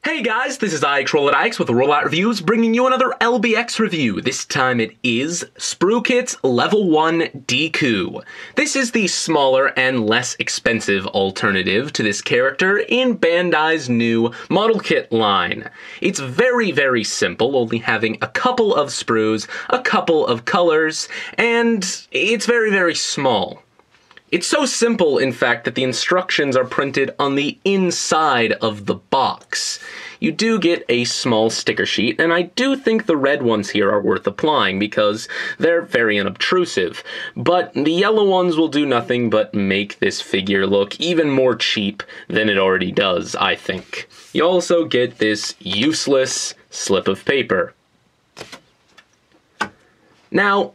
Hey guys, this is IXRollit with Rollout Reviews, bringing you another LBX review. This time it is Sprue Kit's Level 1 Deku. This is the smaller and less expensive alternative to this character in Bandai's new model kit line. It's very, very simple, only having a couple of sprues, a couple of colors, and it's very, very small. It's so simple, in fact, that the instructions are printed on the inside of the box. You do get a small sticker sheet, and I do think the red ones here are worth applying because they're very unobtrusive, but the yellow ones will do nothing but make this figure look even more cheap than it already does, I think. You also get this useless slip of paper. Now,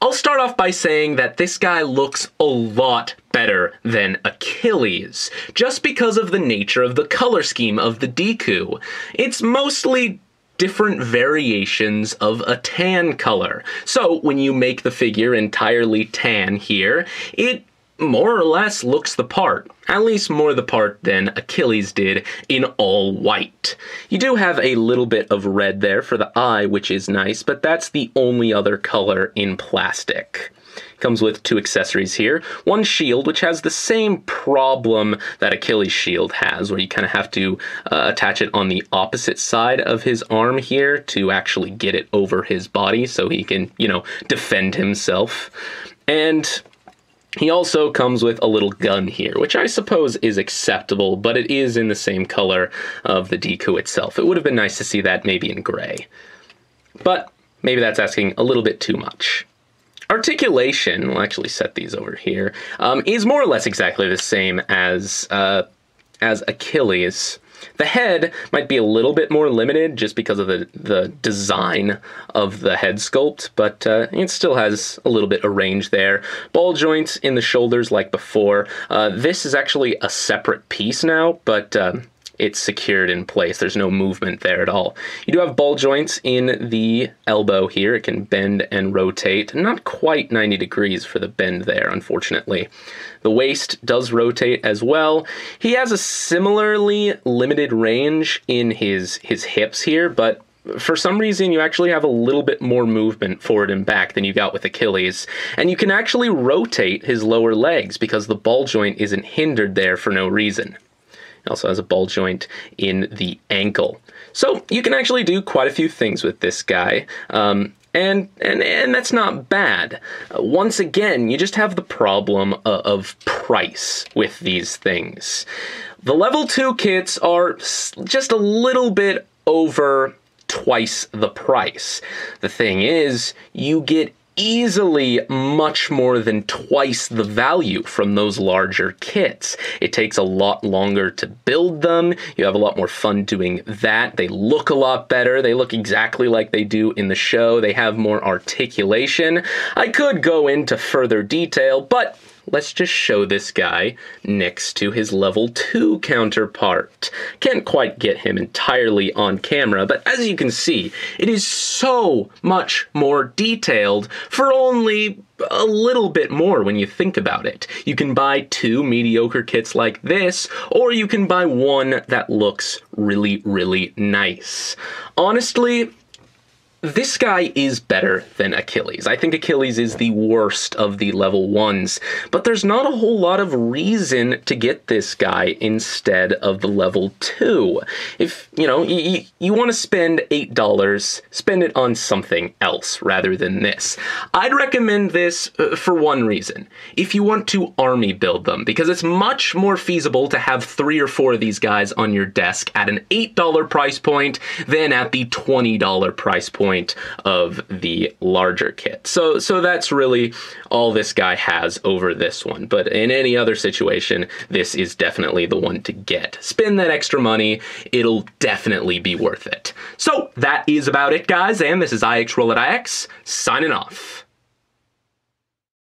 I'll start off by saying that this guy looks a lot better than Achilles, just because of the nature of the color scheme of the Deku. It's mostly different variations of a tan color. So when you make the figure entirely tan here, it more or less looks the part, at least more the part than Achilles did in all white. You do have a little bit of red there for the eye, which is nice, but that's the only other color in plastic. Comes with two accessories here. One shield, which has the same problem that Achilles' shield has, where you kind of have to attach it on the opposite side of his arm here to actually get it over his body so he can, defend himself. And he also comes with a little gun here, which I suppose is acceptable, but it is in the same color of the Deku itself. It would have been nice to see that maybe in gray. But maybe that's asking a little bit too much. Articulation, we'll actually set these over here, is more or less exactly the same as Achilles. The head might be a little bit more limited just because of the design of the head sculpt, but it still has a little bit of range there. Ball joints in the shoulders like before. This is actually a separate piece now, but it's secured in place. There's no movement there at all. You do have ball joints in the elbow here. It can bend and rotate. Not quite 90 degrees for the bend there, unfortunately. The waist does rotate as well. He has a similarly limited range in his hips here, but for some reason you actually have a little bit more movement forward and back than you got with Achilles. And you can actually rotate his lower legs because the ball joint isn't hindered there for no reason. It also has a ball joint in the ankle. So you can actually do quite a few things with this guy. And that's not bad. Once again, you just have the problem of price with these things. The level 2 kits are just a little bit over twice the price. The thing is, you get easily much more than twice the value from those larger kits. It takes a lot longer to build them. You have a lot more fun doing that. They look a lot better. They look exactly like they do in the show. They have more articulation. I could go into further detail, but let's just show this guy next to his level 2 counterpart. Can't quite get him entirely on camera, but as you can see, it is so much more detailed for only a little bit more when you think about it. You can buy 2 mediocre kits like this, or you can buy one that looks really, really nice. Honestly, this guy is better than Achilles. I think Achilles is the worst of the level 1s, but there's not a whole lot of reason to get this guy instead of the level 2. If, you want to spend $8, spend it on something else rather than this. I'd recommend this for one reason. If you want to army build them, because it's much more feasible to have 3 or 4 of these guys on your desk at an $8 price point than at the $20 price point of the larger kit. So that's really all this guy has over this one. But in any other situation, this is definitely the one to get. Spend that extra money, it'll definitely be worth it. So that is about it, guys, and this is IXRollit signing off.